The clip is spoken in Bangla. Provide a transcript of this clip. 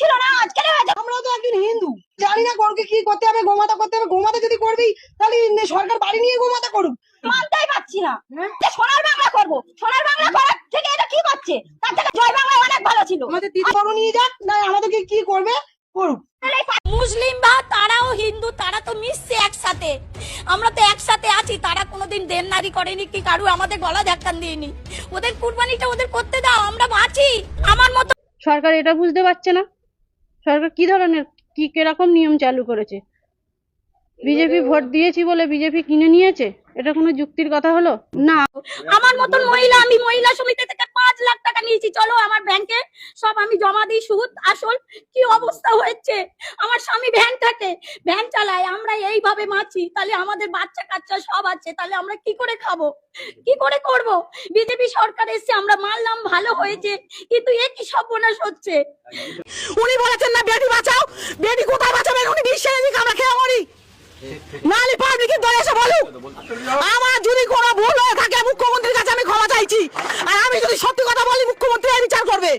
ছিল না, আজকে হয়েছে। আমরা তো একজন হিন্দু, জানি না গরুকে কি করতে হবে, গোমাতা করতে হবে। গোমাতা যদি করবি তাহলে সরকার বাড়ি নিয়ে গোমাতা করুক। মানতেই পারছি না যে সোনার বাংলা করবো। সোনার বাংলা করার থেকে এটা কি করছে, তার থেকে জয় বাংলা অনেক ভালো ছিল। আমাদের তীর্থ নিয়ে যাক, না আমাদেরকে কি করবে করুক। মুসলিম বা তারাও হিন্দু, তারা তো মিশছে একসাথে, আমরা তো একসাথে আছি। তারা কোনোদিন দেননারি করেনি কি কারু আমাদের গলা ধাক্কান দিইনি। ওদের কুরবানিটা ওদের করতে দাও, আমরা বাঁচি। আমার মতো সরকার এটা বুঝতে পারছে না, সরকার কি ধরনের কি কিরকম নিয়ম চালু করেছে। বিজেপি ভোট দিয়েছি বলে বিজেপি কিনে নিয়েছে, এটা কোনো যুক্তির কথা হলো না। আমার মতন মহিলা, আমি মহিলা সমিতি থেকে 5 লাখ টাকা নিয়েছি, চলো আমার ব্যাংকে সব আমি জমা দিই, সুদ আসল। কি অবস্থা হয়েছে, আমার স্বামী ভ্যান থাকে, ভ্যান চালায়, আমরা এইভাবে বাঁচি। তাহলে আমাদের বাচ্চা কাচ্চা সব আছে, তাহলে আমরা কি করে খাবো, কি করে করব? বিজেপি সরকার এসে আমরা মানলাম ভালো হয়েছে, কিন্তু এ কি সর্বনাশ হচ্ছে। উনি বলেছেন না বেটি বাঁচাও, বেটি কোথায় বাঁচাবেন? উনি বিশ্বের দিকে আমরা খেয়ে মরি, নাহলে পাবলিকের দলে এসে বলুক। আমার যদি কোনো ভুল হয়ে থাকে মুখ্যমন্ত্রীর কাছে আমি ক্ষমা চাইছি, আর আমি যদি সত্যি কথা বলি মুখ্যমন্ত্রী বিচার করবে।